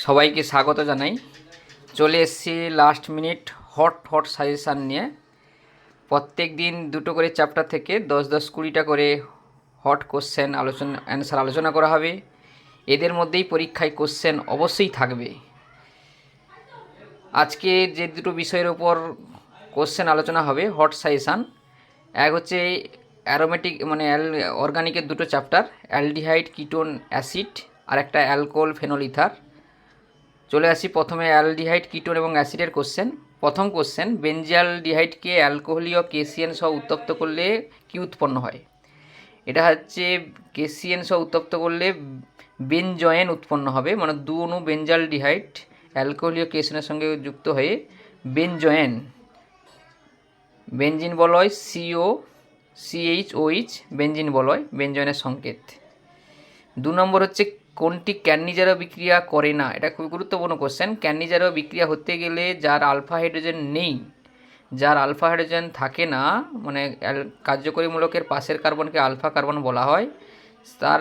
সবাইকে স্বাগত জানাই। চলে এসেছি লাস্ট মিনিট হট সাজেশান নিয়ে। প্রত্যেক দিন দুটো করে চ্যাপ্টার থেকে 10-20টা করে হট কোশ্চেন অ্যান্সার আলোচনা করা হবে। এদের মধ্যেই পরীক্ষায় কোশ্চেন অবশ্যই থাকবে। আজকে যে দুটো বিষয়ের ওপর কোশ্চেন আলোচনা হবে হট সাজেশান, এক হচ্ছে অ্যারোমেটিক মানে অর্গানিকের দুটো চ্যাপ্টার, অ্যালডিহাইড, কিটোন, অ্যাসিড, আর একটা অ্যালকোহল, ফেনল, ইথার। চলে আসি প্রথমে অ্যালডিহাইড, কিটোন এবং অ্যাসিডের কোশ্চেন। প্রথম কোশ্চেন, বেনজিয়ালডিহাইডকে অ্যালকোহলীয় কেসিএন সহ উত্তপ্ত করলে কি উৎপন্ন হয়? এটা হচ্ছে কেসিএন সহ উত্তপ্ত করলে বেনজয়েন উৎপন্ন হবে, মানে দু অণু বেনজালডিহাইড অ্যালকোহলীয় কেসিএনের সঙ্গে যুক্ত হয়ে বেনজয়েন, বেনজিন বলয়, COCH বেনজিন বলয়, বেনজয়েনের সংকেত। 2 নম্বর হচ্ছে কোনটি ক্যান্নিজারো বিক্রিয়া করে না? এটা খুবই গুরুত্বপূর্ণ কোশ্চেন। ক্যান্নিজারো বিক্রিয়া হতে গেলে যার আলফা হাইড্রোজেন নেই, যার আলফা হাইড্রোজেন থাকে না, মানে কার্যকরী মূলকের পাশের কার্বনকে আলফা কার্বন বলা হয়, তার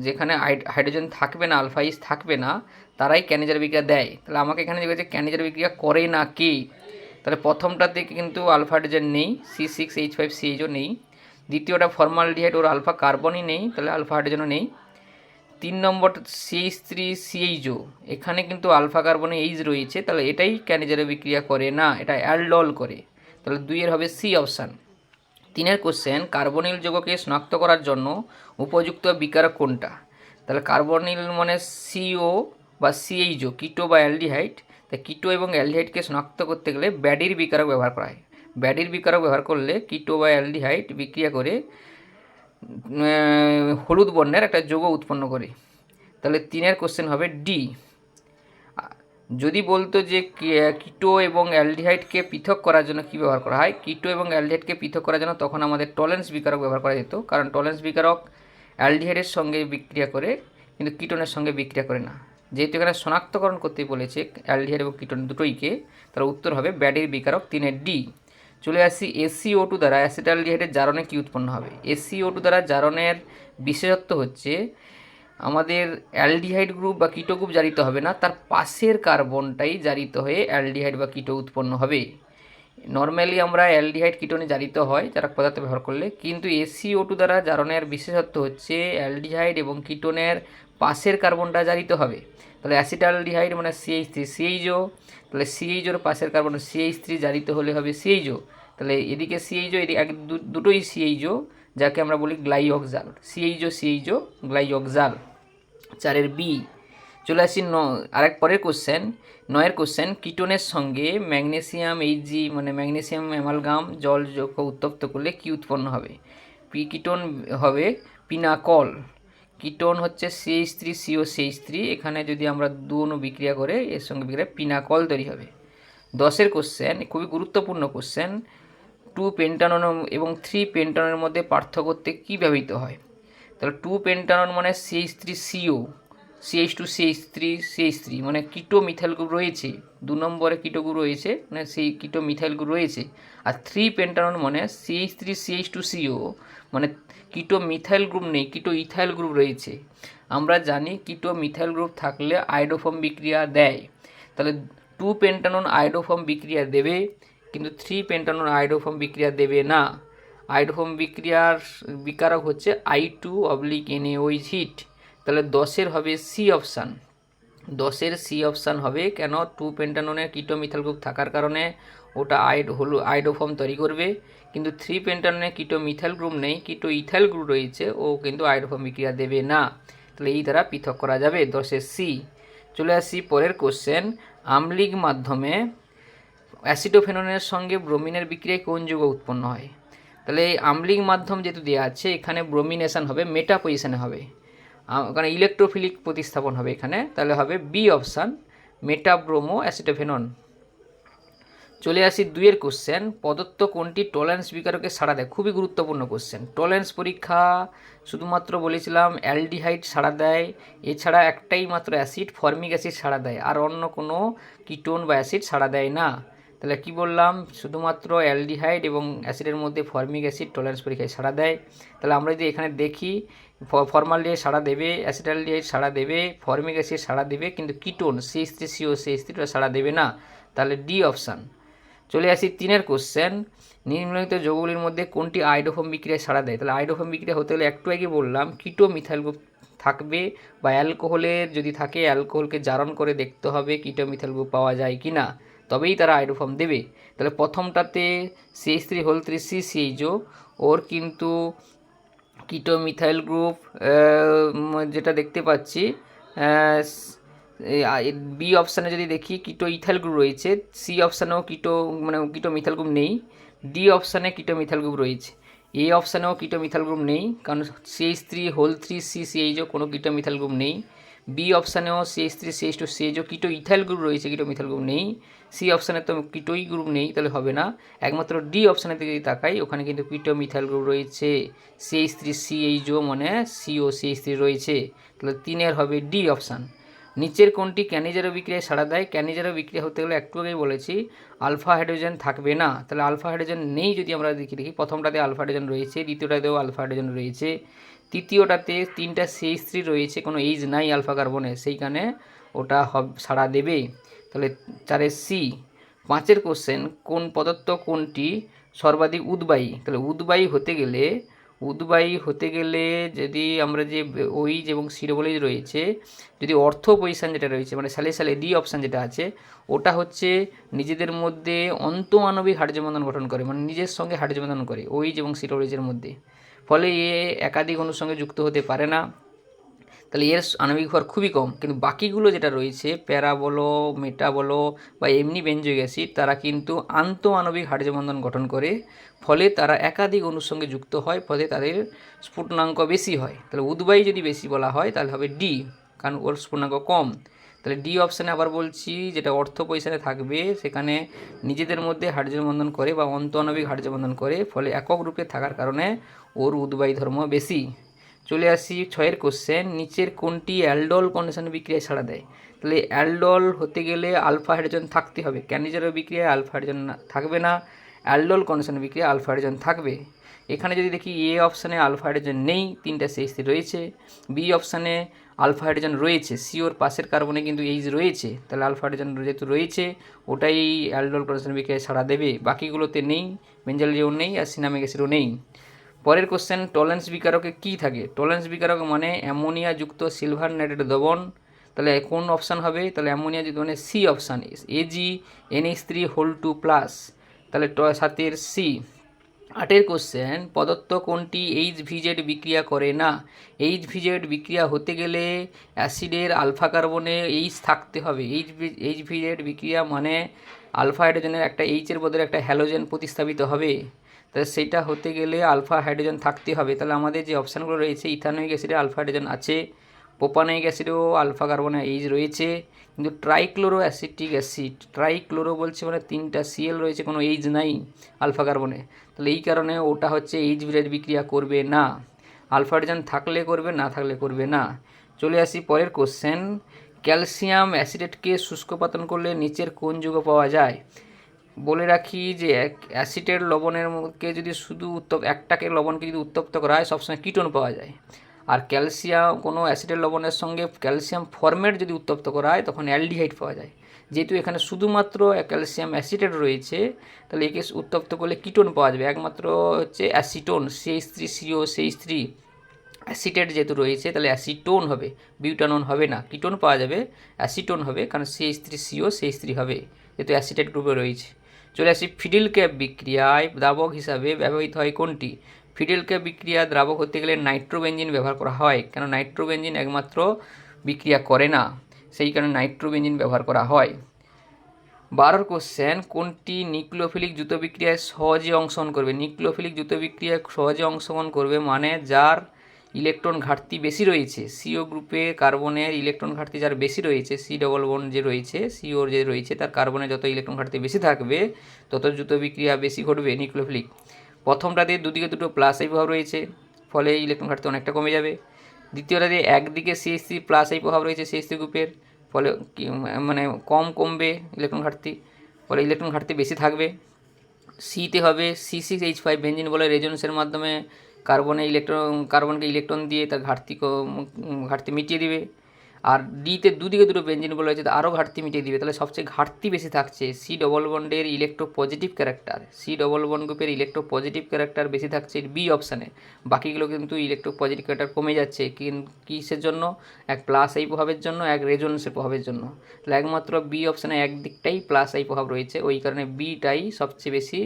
যেখানে হাইড্রোজেন থাকবে না, আলফা ইস থাকবে না, তারাই ক্যান্নিজারো বিক্রিয়া দেয়। তাহলে আমাকে এখানে দেখেছে ক্যান্নিজারো বিক্রিয়া করে না কি? তাহলে প্রথমটাতে কিন্তু আলফা হাইড্রোজেন নেই, C6H5CHO নেই। দ্বিতীয়টা ফর্মালডিহাইড, ওর আলফা কার্বনই নেই, তাহলে আলফা হাইড্রোজেনও নেই। 3 নম্বর CH3CHO, এখানে কিন্তু আলফা কার্বনে এইচ রয়েছে, তাহলে এটাই ক্যান্নিজারো বিক্রিয়া করে না, এটা অ্যালডল করে। তাহলে 2 হবে সি অপশান। 3 কোশ্চেন, কার্বনিল যৌগকে শনাক্ত করার জন্য উপযুক্ত বিকারক কোনটা? তাহলে কার্বনিল মানে CO বা CHO, কিটো বা অ্যালডিহাইড। তাই কিটো এবং অ্যালডিহাইডকে শনাক্ত করতে গেলে ব্যাডির বিকারক ব্যবহার করা হয়। ব্যাডির বিকারক ব্যবহার করলে কিটো বা অ্যালডিহাইড বিক্রিয়া করে হলুদ বর্ণের একটা যৌগ উৎপন্ন করে। তাহলে 3 কোশ্চেন হবে ডি। যদি বলতো যে কিটো এবং অ্যালডিহাইডকে পৃথক করার জন্য কী ব্যবহার করা হয়, কিটো এবং অ্যালডিহাইডকে পৃথক করার জন্য তখন আমাদের টলেন্স বিকারক ব্যবহার করা যেত, কারণ টলেন্স বিকারক অ্যালডিহাইডের সঙ্গে বিক্রিয়া করে কিন্তু কিটোনের সঙ্গে বিক্রিয়া করে না। যেহেতু এখানে শনাক্তকরণ করতে বলেছে অ্যালডিহাইড এবং কিটোন দুটোইকে, তার উত্তর হবে ব্যাডির বিকারক 3 ডি। চলে আসি SiO2 দ্বারা অ্যাসিটালডিহাইডের জারণে কী উৎপন্ন হবে? SiO2 দ্বারা জারণের বিশেষত্ব হচ্ছে আমাদের অ্যালডিহাইড গ্রুপ বা কিটো গ্রুপ জারিত হবে না, তার পাশের কার্বনটাই জারিত হয়ে অ্যালডিহাইড বা কিটো উৎপন্ন হবে। নর্মালি আমরা অ্যালডিহাইড কিটোনে জারিত হয় যারা পদার্থ ব্যবহার করলে, কিন্তু SiO2 দ্বারা জারণের বিশেষত্ব হচ্ছে অ্যালডিহাইড এবং কিটোনের পাশের কার্বনটা জারিত হবে। তাহলে অ্যাসিটালডিহাইড মানে CH3CHO, তাহলে CHOর পাশের কার্বন CH3 জারিত হলে হবে CHO। তাহলে এদিকে CHO, এদিকে দুটোই CHO, যাকে আমরা বলি গ্লাইঅক্সাল, CHO গ্লাইঅক্সাল। 4 বি। চলে আসি আরেক পরের কোশ্চেন, 9 কোশ্চেন, কিটোনের সঙ্গে ম্যাগনেসিয়াম Hg মানে ম্যাগনেসিয়াম অ্যামালগাম জল যৌগ উত্তপ্ত করলে কি উৎপন্ন হবে? কিটোন হবে পিনাকল। কিটোন হচ্ছে CH3COCH3, এখানে যদি আমরা দু অণু বিক্রিয়া করে এর সঙ্গে বিক্রিয়া পিনাকল তৈরি হবে। 10 কোশ্চেন, খুবই গুরুত্বপূর্ণ কোশ্চেন, 2 পেন্টানন এবং 3 পেন্টাননের মধ্যে পার্থক্য করতে কী ব্যবহৃত হয়? তাহলে 2 পেন্টানন মানে CH3CO, CH2CH3 মানে কিটো মিথাইল গ্রুপ রয়েছে, 2 নম্বরে কিটো গ্রুপ রয়েছে, মানে সেই কিটো মিথাইল গ্রুপ রয়েছে। আর 3 পেন্টানন মানে CH3CH2CO মানে কিটো মিথাইল গ্রুপ নেই, কিটো ইথাইল গ্রুপ রয়েছে। আমরা জানি কিটো মিথাইল গ্রুপ থাকলে আয়োডোফর্ম বিক্রিয়া দেয়, তাহলে 2 পেন্টানন আয়োডোফর্ম বিক্রিয়া দেবে, কিন্তু 3 পেন্টানন আয়োডোফর্ম বিক্রিয়া দেবে না। আয়োডোফর্ম বিক্রিয়ার বিকারক হচ্ছে I2/NaOH হিট। তাহলে 10 হবে সি অপশান। 10 সি অপশান হবে, কেন? 2 পেন্টাননের কিটো মিথাইল গ্রুপ থাকার কারণে ওটা আয়োডোফর্ম তৈরি করবে, কিন্তু 3 পেন্টাননের কিটো মিথাইল গ্রুপ নেই, কিটো ইথাইল গ্রুপ রয়েছে, ও কিন্তু আয়োডোফর্ম বিক্রিয়া দেবে না। তাহলে এই দ্বারা পৃথক করা যাবে 10 সি। চলে আসি পরের কোশ্চেন, আম্লিক মাধ্যমে অ্যাসিটোফেননের সঙ্গে ব্রোমিনের বিক্রিয়ায় কোন যৌগ উৎপন্ন হয়? তাহলে এই আম্লিক মাধ্যম যেহেতু দেওয়া আছে, এখানে ব্রোমিনেশন হবে, মেটা পজিশনে হবে, ওখানে ইলেকট্রোফিলিক প্রতিস্থাপন হবে এখানে, তাহলে হবে বি অপশান, মেটাব্রোমো অ্যাসিটোফেনন। চলে আসি 2 কোশ্চেন, প্রদত্ত কোনটি টলেন্স বিকারকে সাড়া দেয়? খুবই গুরুত্বপূর্ণ কোশ্চেন। টলেন্স পরীক্ষা শুধুমাত্র বলেছিলাম অ্যালডিহাইড সাড়া দেয়, এছাড়া একটাই মাত্র অ্যাসিড, ফর্মিক অ্যাসিড সাড়া দেয়, আর অন্য কোনো কিটোন বা অ্যাসিড সাড়া দেয় না। তাহলে কি বললাম, শুধুমাত্র অ্যালডিহাইড এবং অ্যাসিডের মধ্যে ফর্মিক অ্যাসিড টলারেন্স পরীক্ষায় সাড়া দেয়। তাহলে আমরা যদি এখানে দেখি, ফর্মালডিহাইড সাড়া দেবে, অ্যাসিটালডিহাইড সাড়া দেবে, ফর্মিক অ্যাসিড সাড়া দেবে, কিন্তু কিটোন CH3CO CH3 সাড়া দেবে না। তাহলে ডি অপশান। চলে আসি 3 কোশ্চেন, নিম্নলিখিত যৌগগুলির মধ্যে কোনটি আইডোফর্ম বিক্রিয়ায় সাড়া দেয়। তাহলে আইডোফর্ম বিক্রিয়া হতে গেলে একটু আগে বললাম কিটো মিথাইল গ্রুপ থাকবে, বা অ্যালকোহলের যদি থাকে অ্যালকোহলকে জারণ করে দেখতে হবে কিটো মিথাইল গ্রুপ পাওয়া যায় কি না, তবেই তারা আইডোফর্ম দেবে। তাহলে প্রথমটাতে CH3 3 CCHO, ওর কিন্তু কিটো মিথাইল গ্রুপ যেটা দেখতে পাচ্ছি, বি অপশানে যদি দেখি কিটো ইথাইল গ্রুপ রয়েছে, সি অপশানেও কিটো মিথাইল গ্রুপ নেই, ডি অপশানে কিটো মিথাইল গ্রুপ রয়েছে, এ অপশানেও কিটো মিথাইল গ্রুপ নেই, কারণ CH3 CCHO কোনো কিটো মিথাইল গ্রুপ নেই। বি অপশানেও CH3 CH2 CHO কিটো ইথাইল গ্রুপ রয়েছে, কিটো মিথাইল গ্রুপ নেই। সি অপশানে তো কিটোই গ্রুপ নেই, তাহলে হবে না। একমাত্র ডি অপশানে থেকে যদি তাকাই, ওখানে কিন্তু কিটো মিথাইল গ্রুপ রয়েছে, CH3CHO মানে COCH3 রয়েছে। তাহলে 3 হবে ডি অপশান। নিচের কোনটি ক্যানিজারো বিক্রিয়ায় সাড়া দেয়। ক্যানিজারো বিক্রিয়া হতে গেলে একটু আগেই বলেছি আলফা হাইড্রোজেন থাকবে না। তাহলে আলফা হাইড্রোজেন নেই যদি আমরা দেখি প্রথমটাতে আলফা হাইড্রোজেন রয়েছে, দ্বিতীয়টাতেও আলফা হাইড্রোজেন রয়েছে, তৃতীয়টাতে 3টা CH3 রয়েছে, কোনো এইচ নাই আলফা কার্বনে, সেইখানে ওটা সাড়া দেবে। তাহলে 4 সি। 5 কোশ্চেন, কোন পদার্থ কোনটি সর্বাধিক উদ্বায়ী। তাহলে উদ্বায়ী হতে গেলে যদি আমরা যে ওইজ এবং সিরোবলেজ রয়েছে, যদি অর্থ পজিশান যেটা রয়েছে মানে সালে ডি অপশান যেটা আছে, ওটা হচ্ছে নিজেদের মধ্যে অন্তঃআণবিক হাইড্রোজেন বন্ধন গঠন করে, মানে নিজের সঙ্গে হাইড্রোজেন বন্ধন করে ওইজ এবং সিরোবলেজের মধ্যে, ফলে এ একাধিক অণুর সঙ্গে যুক্ত হতে পারে না। তাহলে এর আণবিক ভর খুবই কম। কিন্তু বাকিগুলো যেটা রয়েছে প্যারা বলো, মেটা বলো, বা এমনি বেঞ্জয়িক অ্যাসিড, তারা কিন্তু আন্তঃআণবিক হাইড্রোজেন বন্ধন গঠন করে, ফলে তারা একাধিক অণুর সঙ্গে যুক্ত হয়, ফলে তাদের স্ফুটনাঙ্ক বেশি হয়। তাহলে উদ্বায়ী যদি বেশি বলা হয় তাহলে হবে ডি, কারণ ওর স্ফুটনাঙ্ক কম। তাহলে ডি অপশানে আবার বলছি, যেটা অর্থ পজিশানে থাকবে সেখানে নিজেদের মধ্যে হাইড্রোজেন বন্ধন করে বা অন্তঃআণবিক হাইড্রোজেন বন্ধন করে, ফলে একক রূপে থাকার কারণে ওর উদ্বায়ী ধর্ম বেশি। চলে আসি 6 কোশ্চেন, নিচের কোনটি অ্যালডোল কন্ডিশন বিক্রিয়ায় সাড়া দেয়। তাহলে অ্যালডোল হতে গেলে আলফা হাইড্রোজেন থাকতে হবে, ক্যানিজারো বিক্রিয়ায় আলফা হাইড্রোজেন থাকবে না, অ্যালডোল কন্ডিশন বিক্রিয়ায় আলফা হাইড্রোজেন থাকবে। এখানে যদি দেখি এ অপশানে আলফা হাইড্রোজেন নেই, 3টা CH3 রয়েছে, বি অপশানে আলফা হাইড্রোজেন রয়েছে, সি ওর পাশের কার্বনে কিন্তু এইচ রয়েছে, তাহলে আলফা হাইড্রোজেন যেহেতু রয়েছে ওটাই অ্যালডোল কন্ডিশন বিক্রিয়ায় সাড়া দেবে, বাকিগুলোতে নেই, বেঞ্জালিও নেই আর সিনামিক অ্যাসিডও নেই। পরের কোশ্চেন, টলেন্স বিকারকে কী থাকে। টলেন্স বিকারক মানে অ্যামোনিয়া যুক্ত সিলভার নাইট্রেট দ্রবণ। তাহলে কোন অপশান হবে, তাহলে অ্যামোনিয়া যুক্ত মানে সি অপশান, AgNH3+। তাহলে 7 সি। 8 কোশ্চেন, পদার্থ কোনটি HVZ বিক্রিয়া করে না। HVZ বিক্রিয়া হতে গেলে অ্যাসিডের আলফা কার্বনে এইচ থাকতে হবে। HVZ বিক্রিয়া মানে আলফা হাইড্রোজেনের একটা এইচের বদলে একটা হ্যালোজেন প্রতিস্থাপিত হবে, তাহলে সেটা হতে গেলে আলফা হাইড্রোজেন থাকতে হবে। তাহলে আমাদের যে অপশানগুলো রয়েছে, ইথানোয়িক অ্যাসিডে আলফা হাইড্রোজেন আছে, প্রোপানোয়িক অ্যাসিডেও আলফা কার্বনে এইচ রয়েছে, কিন্তু ট্রাইক্লোরো অ্যাসিটিক অ্যাসিড, ট্রাইক্লোরো বলছে মানে 3টা Cl রয়েছে, কোনো এইচ নাই আলফা কার্বনে, তাহলে এই কারণে ওটা হচ্ছে HVZ বিক্রিয়া করবে না। আলফা হাইড্রোজেন থাকলে করবে, না থাকলে করবে না। চলে আসি পরের কোশ্চেন, ক্যালসিয়াম অ্যাসিডেটকে শুষ্কপাতন করলে নিচের কোন যৌগ পাওয়া যায়। বলে রাখি যে অ্যাসিটের লবণের মধ্যে যদি শুধু একটাকে লবণকে যদি উত্তপ্ত করা হয় সবসময় কিটোন পাওয়া যায়, আর ক্যালসিয়াম কোনো অ্যাসিটের লবণের সঙ্গে ক্যালসিয়াম ফরমেট যদি উত্তপ্ত করা হয় তখন অ্যালডিহাইড পাওয়া যায়। যেহেতু এখানে শুধুমাত্র ক্যালসিয়াম অ্যাসিটেট রয়েছে, তাহলে একে উত্তপ্ত করলে কিটোন পাওয়া যাবে, একমাত্র হচ্ছে অ্যাসিটোন, CH3CO CH3 অ্যাসিটেট যেহেতু রয়েছে তাহলে অ্যাসিটোন হবে, বিউটানন হবে না, কিটোন পাওয়া যাবে, অ্যাসিটোন হবে, কারণ CH3CO CH3 হবে, যেহেতু অ্যাসিটেট গ্রুপে রয়েছে। চলে আসি ফিডিল ক্যাপ বিক্রিয়ায় দ্রাবক হিসাবে ব্যবহৃত হয় কোনটি। ফিডিল ক্যাপ বিক্রিয়া দ্রাবক হতে গেলে নাইট্রোবেনজিন ব্যবহার করা হয়, কেন নাইট্রোবেনজিন একমাত্র বিক্রিয়া করে না, সেই কারণে নাইট্রোবেনজিন ব্যবহার করা হয়। 12 কোশ্চেন, কোনটি নিউক্লিওফিলিক দ্রুত বিক্রিয়ায় সহজে অংশগ্রহণ করবে। নিউক্লিওফিলিক দ্রুত বিক্রিয়ায় সহজে অংশগ্রহণ করবে মানে যার ইলেকট্রন ঘাটতি বেশি রয়েছে, সিও গ্রুপে কার্বনের ইলেকট্রন ঘাটতি যার বেশি রয়েছে, সি ডবল বন্ড যে রয়েছে সিওর যে রয়েছে তার কার্বনে যত ইলেকট্রন ঘাটতি বেশি থাকবে তত দ্রুত বিক্রিয়া বেশি ঘটবে নিউক্লিওফিলিক। প্রথমটাতে দুদিকে দুটো প্লাস আই প্রভাব রয়েছে, ফলে ইলেকট্রন ঘাটতি অনেকটা কমে যাবে। দ্বিতীয়টাতে একদিকে CH3 প্লাস আই প্রভাব রয়েছে CH3 গ্রুপের, ফলে মানে কমবে ইলেকট্রন ঘাটতি। ফলে ইলেকট্রন ঘাটতি বেশি থাকবে। সিতে হবে C6H5 বেঞ্জিন বলয়ের রেজোনেন্সের মাধ্যমে কার্বনকে ইলেকট্রন দিয়ে তার ঘাটতি মিটিয়ে দিবে। আর ডিতে দুদিকে দুটো বেঞ্জিন বলা হয়েছে, আরও ঘাটতি মিটিয়ে দিবে। তাহলে সবচেয়ে ঘাটতি বেশি থাকছে সি ডবল বন্ডের electropositive character, C double bond গ্রুপের ইলেকট্রো পজিটিভ ক্যারেক্টার বেশি থাকছে বি অপশানে। বাকিগুলো কিন্তু ইলেকট্রো পজিটিভ ক্যারেক্টার কমে যাচ্ছে, কিসের জন্য? এক প্লাস এই প্রভাবের জন্য, এক রেজোনেন্সের প্রভাবের জন্য। তাহলে একমাত্র বি অপশানে একদিকটাই প্লাস এই প্রভাব রয়েছে, ওই কারণে বিটাই সবচেয়ে বেশি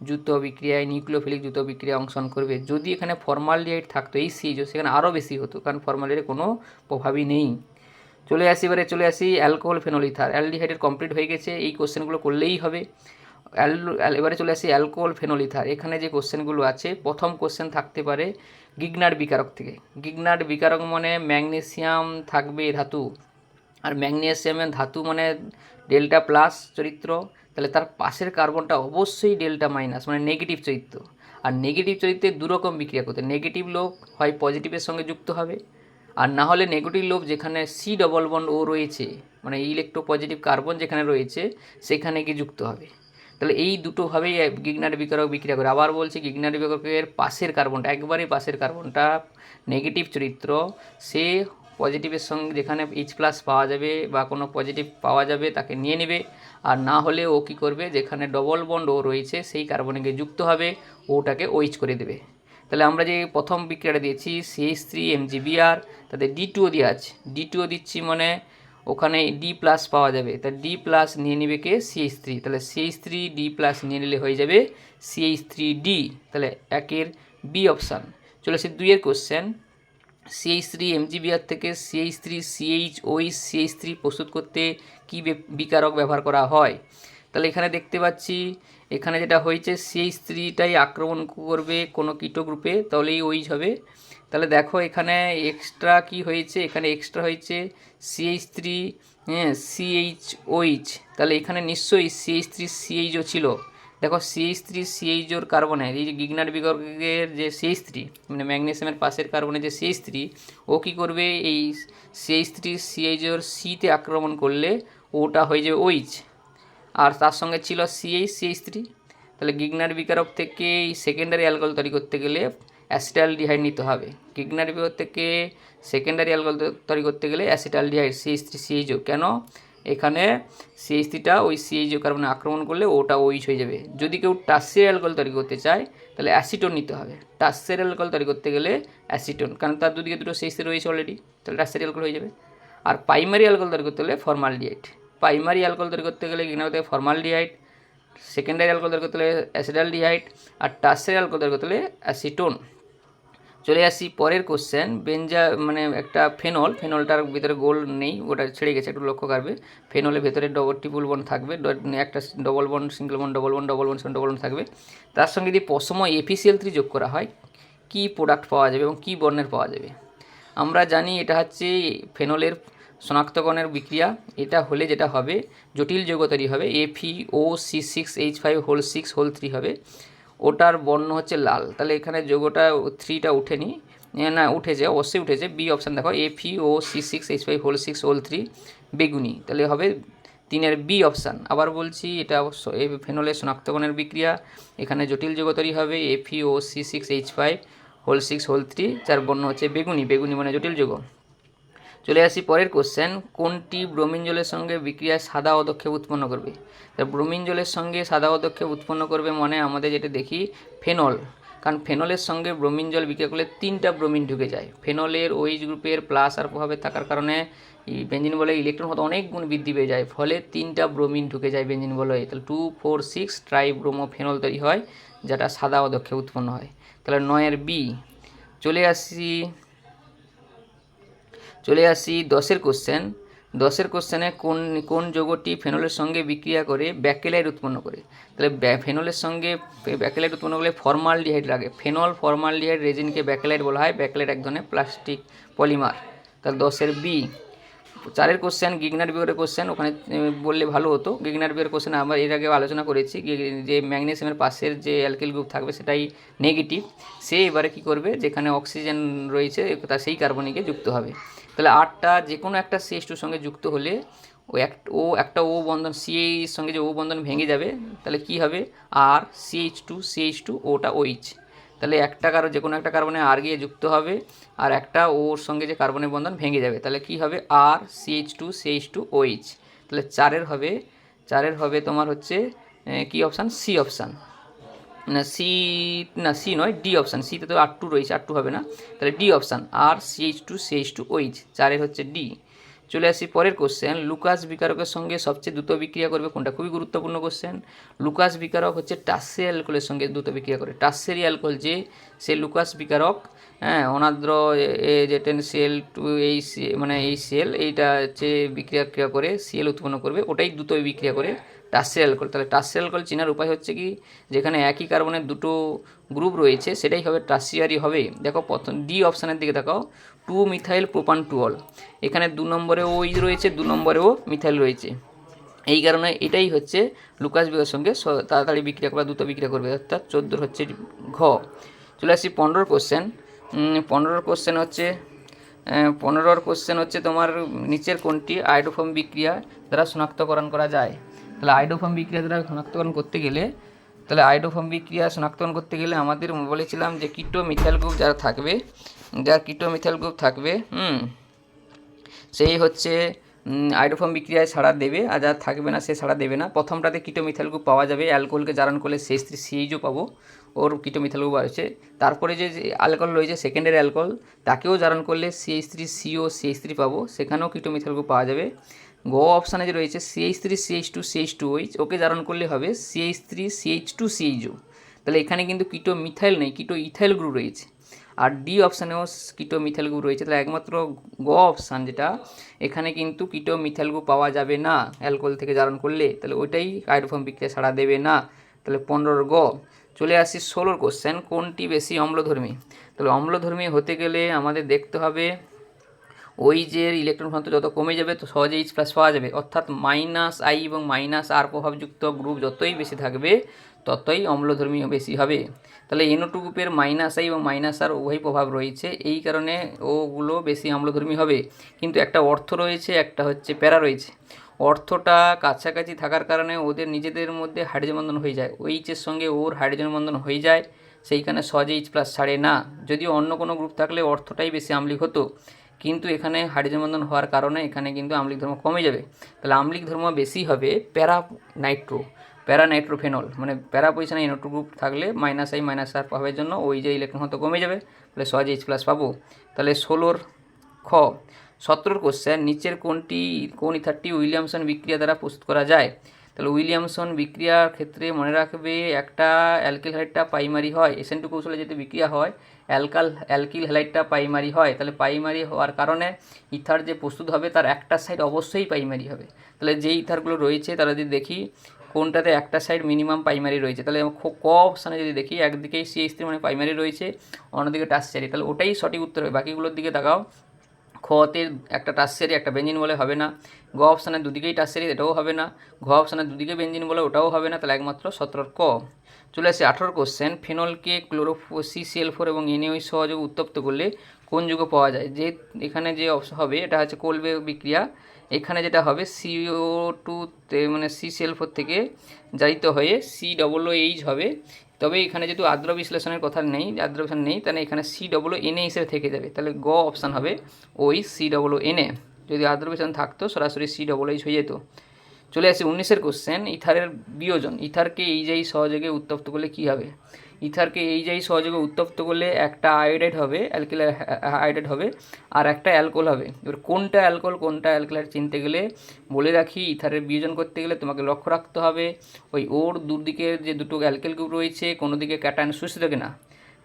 যুত বিক্রিয়ায় নিউক্লিওফিলিক যুত বিক্রিয়া অংশগ্রহণ করবে। যদি এখানে ফর্মালডিহাইড থাকতো এই সিএইচও, সেখানে আরও বেশি হতো, কারণ ফর্মালডিহাইডের কোনো প্রভাবই নেই। চলে আসি অ্যালকোহল ফেনল ইথার। অ্যালডিহাইডের কমপ্লিট হয়ে গেছে, এই কোশ্চেনগুলো করলেই হবে। এবারে চলে আসি অ্যালকোহল ফেনল ইথার। এখানে যে কোশ্চেনগুলো আছে, প্রথম কোশ্চেন থাকতে পারে গিগনার্ড বিকারক থেকে। গিগনার্ড বিকারক মানে ম্যাগনেসিয়াম থাকবে ধাতু, আর ম্যাগনেসিয়ামের ধাতু মানে ডেল্টা প্লাস চরিত্র, তাহলে তার পাশের কার্বনটা অবশ্যই ডেল্টা মাইনাস মানে নেগেটিভ চরিত্র। আর নেগেটিভ চরিত্রে দুরকম বিক্রিয়া করতে, নেগেটিভ লোক হয় পজিটিভের সঙ্গে যুক্ত হবে, আর না হলে নেগেটিভ লোভ যেখানে সি ডবল বন্ড ও রয়েছে মানে ইলেকট্রো পজিটিভ কার্বন যেখানে রয়েছে সেখানে গিয়ে যুক্ত হবে। তাহলে এই দুটোভাবেই গিগনার্ড বিকারক বিক্রিয়া করে। আবার বলছি, গিগনার্ড বিকারকের পাশের কার্বনটা, একবারে পাশের কার্বনটা নেগেটিভ চরিত্র, সে পজিটিভের সঙ্গে যেখানে এইচ প্লাস পাওয়া যাবে বা কোনো পজিটিভ পাওয়া যাবে তাকে নিয়ে নেবে, আর না হলে ও কী করবে, যেখানে ডবল বন্ড ও রয়েছে সেই কার্বনে গিয়ে যুক্ত হবে, ওটাকে ওইচ করে দেবে। তাহলে আমরা যে প্রথম বিক্রিয়াটা দিয়েছি CH3MgBr, তাতে D2O দেওয়া আছে, D2O দিচ্ছি মানে ওখানে ডি প্লাস পাওয়া যাবে, তা ডি প্লাস নিয়ে নেবে কে CH3, তাহলে CH3 ডি প্লাস নিয়ে নিলে হয়ে যাবে CH3D, তাহলে একের বি অপশান। চলে আসি দুইয়ের কোশ্চেন। CH3MgBr থেকে CH3CHOH প্রস্তুত করতে কী বিকারক ব্যবহার করা হয়? তাহলে এখানে দেখতে পাচ্ছি, এখানে যেটা হয়েছে CH3টাই আক্রমণ করবে কোনো কিটো গ্রুপে, তাহলেই ওইচ হবে। তাহলে দেখো এখানে এক্সট্রা কি হয়েছে, এখানে এক্সট্রা হয়েছে CH3 CHOH, তাহলে এখানে নিশ্চয়ই CH3CHO ছিল। দেখো CH3CHOর কার্বনে এই যে গিগনার্ড বিকারকের যে CH3 মানে ম্যাগনেসিয়ামের পাশের কার্বনে যে CH3, ও কী করবে, এই CH3CHOর সিতে আক্রমণ করলে ওটা হয়ে যাবে ওইচ, আর তার সঙ্গে ছিল CH3। তাহলে গিগনার্ড বিকারক থেকে এই সেকেন্ডারি অ্যালকোহল তৈরি করতে গেলে অ্যাসিটালডিহাইড নিতে হবে। গিগনার্ড বিকারক থেকে সেকেন্ডারি অ্যালকোহল তৈরি করতে গেলে অ্যাসিটালডিহাইড CH3CHO, কেন? এখানে CH3টা ওই CHO কার্বনে আক্রমণ করলে ওটা ওইচ হয়ে যাবে। যদি কেউ টার্সিয়ারি অ্যালকোহল তৈরি করতে চায় তাহলে অ্যাসিটোন নিতে হবে। টার্সিয়ারি অ্যালকোহল তৈরি করতে গেলে অ্যাসিটোন, কারণ তার দুদিকে দুটো CH3 রয়েছে অলরেডি, তাহলে টার্সিয়ারি অ্যালকোহল হয়ে যাবে। আর প্রাইমারি অ্যালকোহল তৈরি করতে গেলে ফর্মালডিহাইড, প্রাইমারি অ্যালকোহল তৈরি করতে গেলে গিগনার্ড থেকে ফর্মালডিহাইড, সেকেন্ডারি অ্যালকোহল তৈরি করতে গেলে অ্যাসিটালডিহাইড, আর টার্সিয়ারি অ্যালকোহল তৈরি করতে গেলে অ্যাসিটোন। চলে আসি পরের কোশ্চেন। মানে একটা ফেনলটার ভিতরে গোল নেই, ওটা ছেড়ে গেছে, একটু লক্ষ্য করবে। ফেনলের ভেতরে ট্রিপল বন্ড থাকবে, একটা double bond, single bond, double bond, double bond, double bond থাকবে। তার সঙ্গে যদি পশম FeCl3 যোগ করা হয়, কী প্রোডাক্ট পাওয়া যাবে এবং কী বর্ণের পাওয়া যাবে? আমরা জানি এটা হচ্ছে ফেনলের শনাক্তকরণের বিক্রিয়া। এটা হলে যেটা হবে, জটিল যৌগ তৈরি হবে, FeOC6H5 6 হবে, ওটার বর্ণ হচ্ছে লাল। তাহলে এখানে যৌগটা 3টা উঠেনি, না উঠেছে, অবশ্যই উঠেছে, বি অপশান দেখো, FeOC6H5 বেগুনি, তাহলে হবে 3-এর বি অপশান। আবার বলছি, এটা অবশ্য এই ফেনলের শনাক্তকরণের বিক্রিয়া, এখানে জটিল যৌগ তৈরি হবে FeOC6H5 যার বর্ণ হচ্ছে বেগুনি, বেগুনি মানে জটিল যৌগ। চলে আসি পরের কোশ্চেন। কোনটি ব্রোমিন জলের সঙ্গে বিক্রিয়ায় সাদা অদক্ষেপ উৎপন্ন করবে? তা ব্রোমিন জলের সঙ্গে সাদা অদক্ষেপ উৎপন্ন করবে মানে আমাদের যেটা দেখি ফেনল, কারণ ফেনলের সঙ্গে ব্রোমিন জল বিক্রিয়া করলে 3টা ব্রোমিন ঢুকে যায়। ফেনলের OH গ্রুপের প্লাস আর প্রভাবে থাকার কারণে বেঞ্জিন বলে ইলেকট্রন হতে অনেক গুণ বৃদ্ধি পেয়ে যায়, ফলে 3টা ব্রোমিন ঢুকে যায় বেঞ্জিন বলে, তাহলে 2,4,6 ট্রাইব্রোমোফেনল তৈরি হয়, যেটা সাদা অদক্ষেপ উৎপন্ন হয়। তাহলে 9-এর বি। চলে আসি 10-এর কোশ্চেন। 10-এর কোশ্চেনে কোন যৌগটি ফেনলের সঙ্গে বিক্রিয়া করে ব্যাকেলাইট উৎপন্ন করে? তাহলে ফেনলের সঙ্গে ব্যাকেলাইট উৎপন্ন করলে ফর্মালডিহাইড লাগে। ফর্মালডিহাইড রেজিনকে ব্যাকেলাইট বলা হয়। ব্যাকেলাইট এক ধরনের প্লাস্টিক পলিমার। তাহলে 10-এর বি। 4-এর কোশ্চেন গিগনার্ড বিকারকের কোশ্চেন, ওখানে বললে ভালো হতো। গিগনার্ড বিকারকের কোশ্চেন আমরা এর আগে আলোচনা করেছি, যে ম্যাগনেসিয়ামের পাশের যে অ্যালকিল গ্রুপ থাকবে সেটাই নেগেটিভ, সে এবারে কী করবে, যেখানে অক্সিজেন রয়েছে তা সেই কার্বনিকে যুক্ত হবে। তাহলে 8টা যে কোনো একটা CH2 সঙ্গে যুক্ত হলে একটা ও বন্ধন সি এর সঙ্গে যে ও বন্ধন ভেঙে যাবে, তাহলে কি হবে, আর CH2 ওটা OH, তাহলে একটা যে কোনো একটা কার্বনে আর গিয়ে যুক্ত হবে, আর একটা ওর সঙ্গে যে কার্বনের বন্ধন ভেঙে যাবে, তাহলে কি হবে, আর CH2 OH, তাহলে চারের হবে তোমার হচ্ছে কি অপশান, সি অপশান, সি নয়, ডি অপশান, সিতে তো R2 রয়েছে, R2 হবে না, তাহলে ডি অপশান, আর CH2 OH, চারের হচ্ছে ডি। চলে আসি পরের কোশ্চেন, লুকাস বিকারকের সঙ্গে সবচেয়ে দ্রুত বিক্রিয়া করবে কোনটা, খুবই গুরুত্বপূর্ণ কোশ্চেন। লুকাস বিকারক হচ্ছে টার্সিয়ারি অ্যালকোহলের সঙ্গে দ্রুত বিক্রিয়া করে, টার্সিয়ারি অ্যালকোহল যে সে লুকাস বিকারক, হ্যাঁ, অনাদ্র H10Cl2 এই মানে এই সেল এইটা হচ্ছে বিক্রিয়া করে সিএল উৎপন্ন করবে, ওটাই দ্রুত বিক্রিয়া করে টার্সিয়ারি অ্যালকোহল। তাহলে টার্সিয়ারি অ্যালকোহল চেনার উপায় হচ্ছে কি, যেখানে একই কার্বনের দুটো গ্রুপ রয়েছে সেটাই হবে টার্সিয়ারি হবে। দেখো প্রথম ডি অপশানের দিকে দেখাও, 2 মিথাইল প্রোপানটুঅল, এখানে 2 নম্বরে ওই রয়েছে, 2 নম্বরেও মিথাইল রয়েছে, এই কারণে এটাই হচ্ছে লুকাস বিকারের সঙ্গে তাড়াতাড়ি বিক্রিয়া করা, দ্রুত বিক্রিয়া করবে, অর্থাৎ 14 হচ্ছে ঘ। চলে আসি 15 কোশ্চেন। 15 কোশ্চেন হচ্ছে 15 কোশ্চেন হচ্ছে তোমার নিচের কোনটি আয়োডোফর্ম বিক্রিয়া দ্বারা শনাক্তকরণ করা যায়। তাহলে আয়োডোফর্ম বিক্রিয়া দ্বারা শনাক্তকরণ করতে গেলে, আমাদের বলেছিলাম যে কিটো মিথাইল গ্রুপ যারা থাকবে, সেই হচ্ছে আয়োডোফর্ম বিক্রিয়ায় সাড়া দেবে, আর যারা থাকবে না সে সাড়া দেবে না। প্রথমটাতে কিটো মিথাইল গ্রুপ পাওয়া যাবে, অ্যালকোহলকে জারণ করলে CH3CHও পাবো, ওর কিটো মিথাইল গ্রুপ আছে। তারপরে যে অ্যালকোহল রয়েছে সেকেন্ডারি অ্যালকোহল, তাকেও জারণ করলে CH3CO পাবো, সেখানেও কিটো মিথাইল গ্রুপ পাওয়া যাবে। গ অপশানে যে রয়েছে CH3CH2CH2OH, ওকে জারণ করলে হবে CH3CH2CHO, তাহলে এখানে কিন্তু কিটো মিথাইল নেই, কিটো ইথাইল গ্রুপ রয়েছে। আর ডি অপশানেও কিটো মিথাইল গ্রুপ রয়েছে, তাহলে একমাত্র গ অপশান যেটা, এখানে কিন্তু কিটো মিথাইল গ্রুপ পাওয়া যাবে না অ্যালকোহল থেকে জারণ করলে, তাহলে ওইটাই আয়োডোফর্ম বিক্রিয়া সাড়া দেবে না, তাহলে 15 গ। চলে আসি 16 কোশ্চেন, কোনটি বেশি অম্লধর্মী। তাহলে অম্লধর্মী হতে গেলে আমাদের দেখতে হবে ওই যে ইলেকট্রন ঘনত্ব যত কমে যাবে তো সহজে H+ পাওয়া যাবে, অর্থাৎ -I এবং -R প্রভাবযুক্ত গ্রুপ যতই বেশি থাকবে ততই অম্লধর্মী বেশি হবে। তাহলে NO2 গ্রুপের -I এবং -R উভয় প্রভাব রয়েছে, এই কারণে ওগুলো বেশি অম্লধর্মী হবে। কিন্তু একটা অর্থ রয়েছে, একটা হচ্ছে প্যারা রয়েছে। অর্থটা কাছাকাছি থাকার কারণে ওদের নিজেদের মধ্যে হাইড্রোজেন বন্ধন হয়ে যায়, OH-এর সঙ্গে ওর হাইড্রোজেন বন্ধন হয়ে যায়, সেইখানে সহজে H+ ছাড়ে না। যদিও অন্য কোনো গ্রুপ থাকলে অর্থটাই বেশি আম্লিক হতো, কিন্তু এখানে হাইড্রোজেন বন্ধন হওয়ার কারণে এখানে কিন্তু আম্লিক ধর্ম কমে যাবে। তাহলে আম্লিক ধর্ম বেশি হবে প্যারা নাইট্রোফেনল, মানে প্যারা পজিশনে NO2 গ্রুপ থাকলে -I -R প্রভাবের জন্য ওই যে ইলেকট্রন ঘনত্ব কমে যাবে, তাহলে সহজে H+ পাবো। তাহলে 16 খ। 17 কোশ্চেন, নিচের কোন ইথারটি উইলিয়ামসন বিক্রিয়া দ্বারা প্রস্তুত করা যায়। তাহলে উইলিয়ামসন বিক্রিয়ার ক্ষেত্রে মনে রাখবে, একটা অ্যালকিল হ্যালাইডটা প্রাইমারি হয়, SN2 কৌশলে যদি বিক্রিয়া হয় অ্যালকিল হ্যালাইডটা প্রাইমারি হয়, তাহলে প্রাইমারি হওয়ার কারণে ইথার যে প্রস্তুত হবে তার একটা সাইড অবশ্যই প্রাইমারি হবে। তাহলে যে ইথারগুলো রয়েছে তারা যদি দেখি কোনটাতে একটা সাইড মিনিমাম প্রাইমারি রয়েছে, তাহলে ক অপশানে যদি দেখি একদিকেই CH3 মানে প্রাইমারি রয়েছে, অন্যদিকে টার্সিয়ারি, তাহলে ওটাই সঠিক উত্তর হবে। বাকিগুলোর দিকে তাকাও, খতে একটা টার্সিয়ারি একটা বেঞ্জিন বলে হবে না, গ অপশানের দুদিকেই টার্সিয়ারি এটাও হবে না, ঘ অপশানের দুদিকে বেঞ্জিন বলে ওটাও হবে না, তাহলে একমাত্র 17 ক। চলে আসে 18 কোশ্চেন, ফেনলকে CCl4 এবং NaOH সহযোগে উত্তপ্ত করলে কোন যৌগ পাওয়া যায়। যে এখানে যে অপশন হবে এটা হচ্ছে কোলবে বিক্রিয়া, এখানে যেটা হবে CO2 মানে CCl4 থেকে জারিত হয়ে COOH হবে, তবে এখানে যেহেতু আর্দ্র বিশ্লেষণের কথা নেই, তাহলে এখানে COONA হিসেবে থেকে যাবে, তাহলে গ অপশান হবে ওই COONA। যদি আর্দ্র বিশ্লেষণ থাকতো সরাসরি COOH হয়ে যেত। চলে আসি 19 কোশ্চেন, ইথারের বিয়োজন। ইথারকে এইচআই সহযোগে উত্তপ্ত করলে কী হবে। ইথারকে এইচআই সহযোগে উত্তপ্ত করলে একটা আয়োডাইড হবে, অ্যালকিল আয়োডাইড হবে, আর একটা অ্যালকোহল হবে। এবার কোনটা অ্যালকোহল কোনটা অ্যালকিলাইড চিনতে গেলে বলে রাখি, ইথারের বিয়োজন করতে গেলে তোমাকে লক্ষ্য রাখতে হবে ওই ওর দুদিকের যে দুটো অ্যালকিল গ্রুপ রয়েছে কোনো দিকে ক্যাটায়ন সুস্থ থাকে না,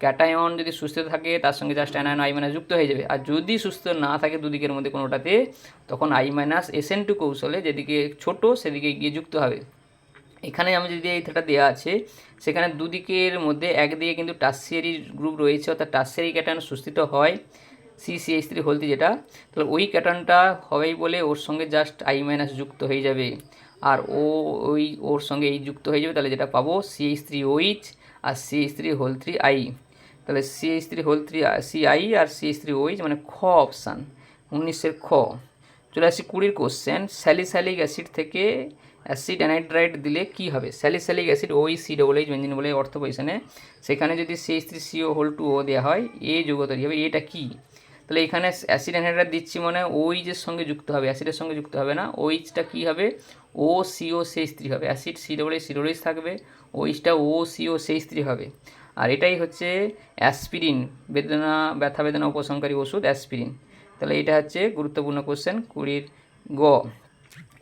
ক্যাটায়ন যদি সুস্থ থাকে তার সঙ্গে জাস্ট অ্যানায়ন I- যুক্ত হয়ে যাবে, আর যদি সুস্থ না থাকে দুদিকের মধ্যে কোনোটাতে, তখন I- SN2 কৌশলে যেদিকে ছোট সেদিকে গিয়ে যুক্ত হবে। এখানে আমি যদি এই ইথারটা দেওয়া আছে, সেখানে দুদিকের মধ্যে একদিকে কিন্তু টার্সিয়ারি গ্রুপ রয়েছে, অর্থাৎ টার্সিয়ারি ক্যাটায়ন সুস্থিত হয় CCH3 যেটা, তাহলে ওই ক্যাটায়নটা হবেই বলে ওর সঙ্গে জাস্ট I- যুক্ত হয়ে যাবে, আর ওর সঙ্গে এই যুক্ত হয়ে যাবে, তাহলে যেটা পাবো CH3OH আর CH3 তাহলে CH3 CI আর CH3OH মানে খ অপশান 19 খ। চলে আসি 20 কোশ্চেন, স্যালিসাইলিক অ্যাসিড থেকে অ্যাসিড অ্যানহাইড্রাইড দিলে কি হবে? স্যালিসাইলিক অ্যাসিড OEC বেঞ্জিন বলে অর্থ পজিশনে, সেখানে যদি CH3CO2O দেওয়া হয় এ যৌগ তৈরি হবে। এটা কি? তাহলে এখানে অ্যাসিড অ্যানহাইড্রাইড দিচ্ছি মানে OH-এর সঙ্গে যুক্ত হবে, অ্যাসিডের সঙ্গে যুক্ত হবে না। OH-টা কী হবে? OCO3 হবে। অ্যাসিড COOH থাকবে, OH-টা OCO3 হবে। আর এটাই হচ্ছে অ্যাসপিরিন, ব্যথা বেদনা উপশমকারী ওষুধ অ্যাসপিরিন। তাহলে এটা হচ্ছে গুরুত্বপূর্ণ কোশ্চেন 20 গ।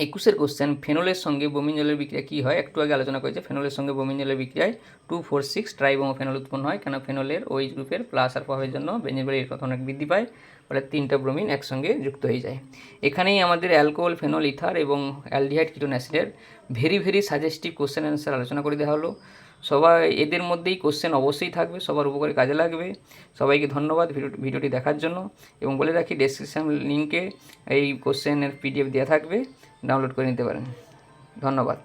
21 কোশ্চেন, ফেনলের সঙ্গে বমিন জলের বিক্রিয়া কী হয়? একটু আগে আলোচনা করেছে, ফেনলের সঙ্গে বমিন জলের বিক্রিয়ায় 2,4,6 ট্রাইব্রোমোফেনল উৎপন্ন হয়। কেন? ফেনলের OH গ্রুপের প্লাস আর প্রভাবের জন্য বেঞ্জিন বাড়ির কত অনেক বৃদ্ধি পায়, ফলে 3টা ব্রোমিন একসঙ্গে যুক্ত হয়ে যায়। এখানেই আমাদের অ্যালকোহল, ফেনল, ইথার এবং অ্যালডিহাইড কিটোন অ্যাসিডের ভেরি সাজেস্টিভ কোশ্চেন অ্যান্সার আলোচনা করে দেওয়া হলো। সবাই এদের মধ্যেই কোশ্চেন অবশ্যই থাকবে, সবার উপকারে কাজে লাগবে। সবাইকে ধন্যবাদ ভিডিওটি দেখার জন্য, এবং বলে রাখি ডেসক্রিপশন লিঙ্কে এই কোশ্চেনের PDF দেওয়া থাকবে, ডাউনলোড করে নিতে পারেন। ধন্যবাদ।